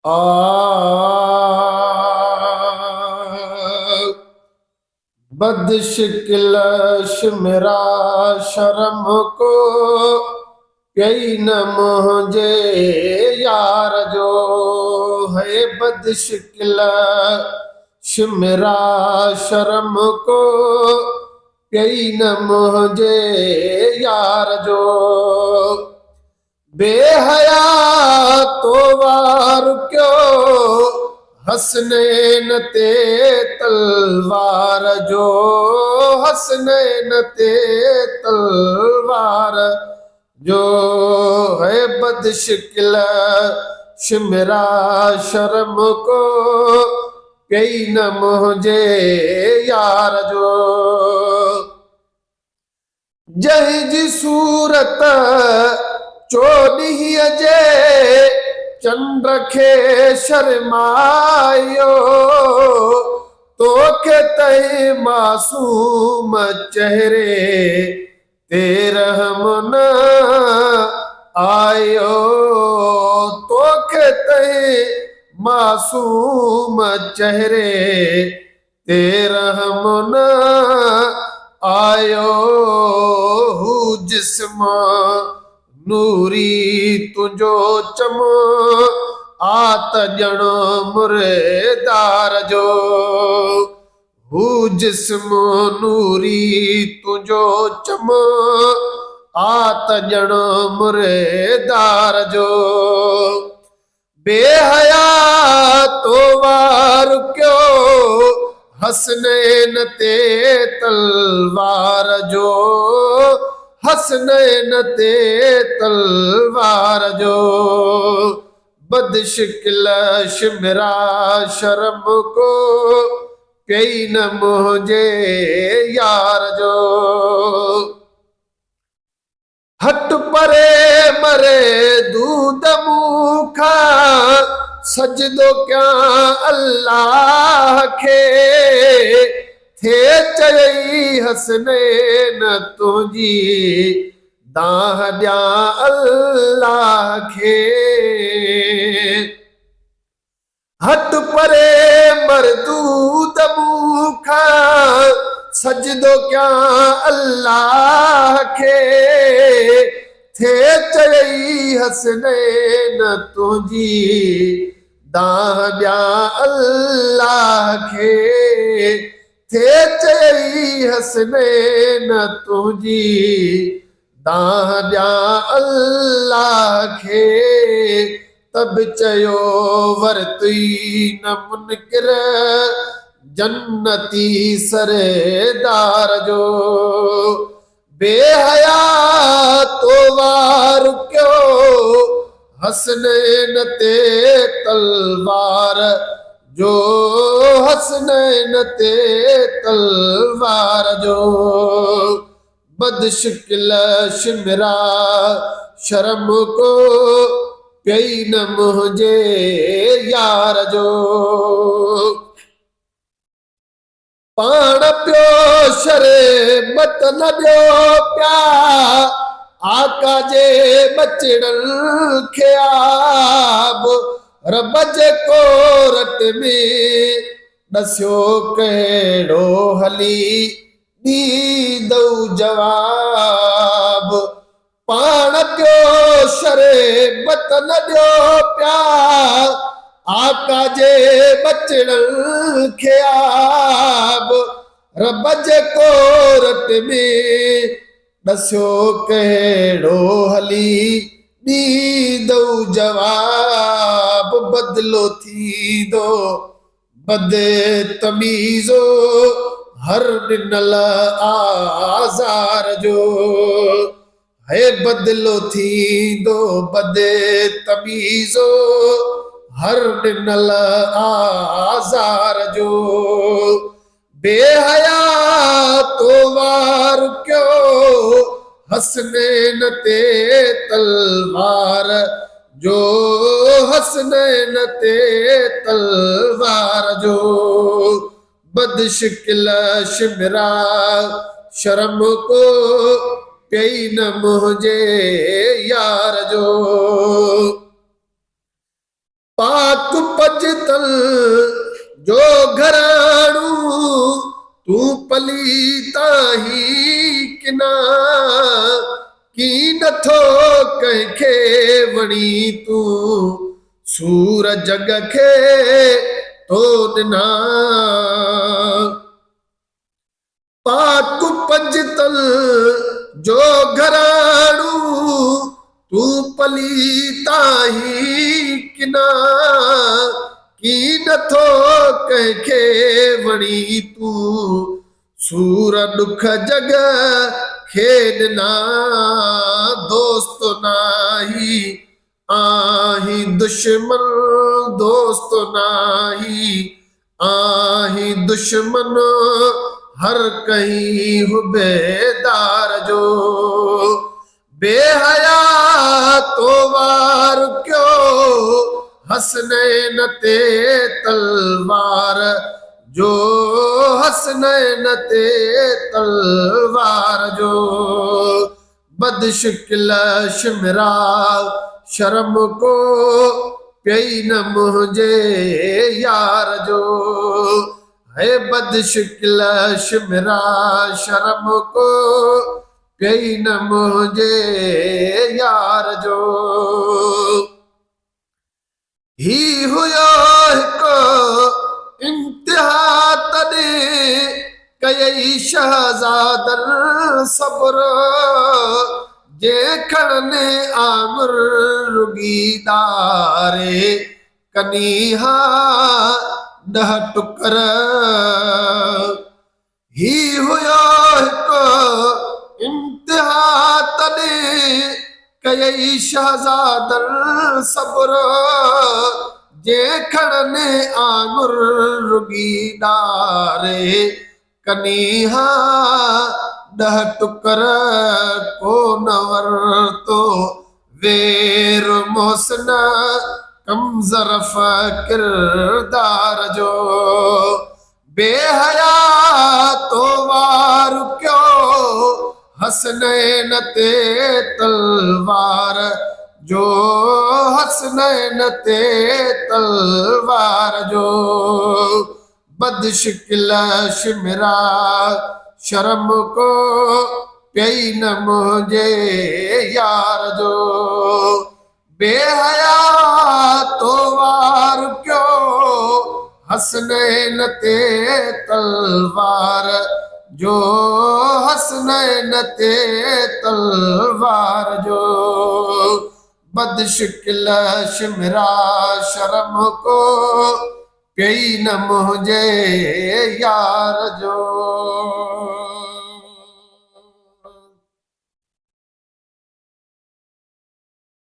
आ बदशिकलश मेरा शर्म को कई न मुझे यार जो है बदशिकलश मेरा शर्म को कई न मुझे यार जो बेहया तो वार क्यों हसनैन ते तलवार जो हसनैन ते तलवार जो है बदशिकल मेरा शर्म को कई न मुझे यार जो जही जी सूरत चोॾीह जे चंद्र खे शर्मायो तोखे तई मासूम चेहरे ते रहम न आयो तोखे तई मासूम चेहरे ते रहम न आयो हू जिस्म नूरी तुझो चम आत जण मुरेदार जो हू जिस्म नूरी तुझो चम आत जण मुरेदार जो बेहया तो वार क्यों हसनैन ते तलवार जो हसनैन ते तलवार जो बदशिकलश मेरा शर्म को कई न मुझे यार जो हट परे मरे दूध मुखा सजदो क्या अल्लाह के थे चई हसनैन तुझी दाह ॾिया अल्लाह खे हट परे मरदूद मूंखा सजदो क्या अल्लाह के थे चई हसनैन तुझी दाह ॾिया अल्लाह खे थे चई हसनैन तुझी दाह ॾिया अल्लाह खे तब चयो वरती न मुनकिर जन्नती सरेदार जो बेहया तो वार क्यों हसनैन ते तलवार जो हसनैन ते तलवार जो बदशिकलश मेरा शर्म को कई न मुझे यार जो पाण पियो शरे मत न ॾियो प्या आका जे बचड़न खे आब रब जे कोरट में दस्यो कहिड़ो हली ॾींदो जवाब पाण पियो शरे मत न ॾियो प्या आका जे बचड़न खे आब रब जे कोरट में दस्यो कहिड़ो हली ॾींदो जवाब बदलो थींदो बदतमीज़ो हर ॾिनल आज़ार जो है बदलो थींदो बदतमीज़ो हर ॾिनल आज़ार जो बेहया तो वार क्यों हसनैन ते तलवार जो हसनैन ते तलवार जो बदशिकलश मेरा शर्म को कई न मुझे यार जो पाक तल जो घराणू तू पलीता ही किना की नथो कंहिंखे वणी तू सूर जग खे तो ॾिना पाक पंजतल जो घराणू तू पलीता ही किना की नथो कंहिंखे वणी तू सूर दुख जग खे ॾिना दोस्त नाही आही दुश्मन दोस्त नाही आही दुश्मन हर कहीं हुबेदार जो बेहया तो वार क्यों हसनैन ते तलवार जो हसनैन ते तलवार जो बदशकिल शिमरा शर्म को प्यई न मुझे यार जो है बदशकिल शिमरा शर्म को प्यई न मुझे यार जो ही हुयो हिकु इंतिहा तॾे कयई शहज़ादन सब्र जे खणने आमिर रुगीदारे कनीहा 10 टुकर ही हुयो हिकु इंतिहा तॾे कयई शहज़ादन सब्र जे खणने आमिर रुगीदारे कनीहा 10 टुकर कोन वरतो वेर मोहसिन कमज़रफ किरदार जो बेहया तो वार क्यों हसनैन ते तलवार जो हसनैन ते तलवार जो बदशकिल शिमरा शर्म को प्यई न मुझे यार जो बेहया तो वार क्यों हसनैन ते तलवार जो हसनैन ते तलवार जो बदशकिल शिमरा शर्म को प्यई न मुझे यार जो।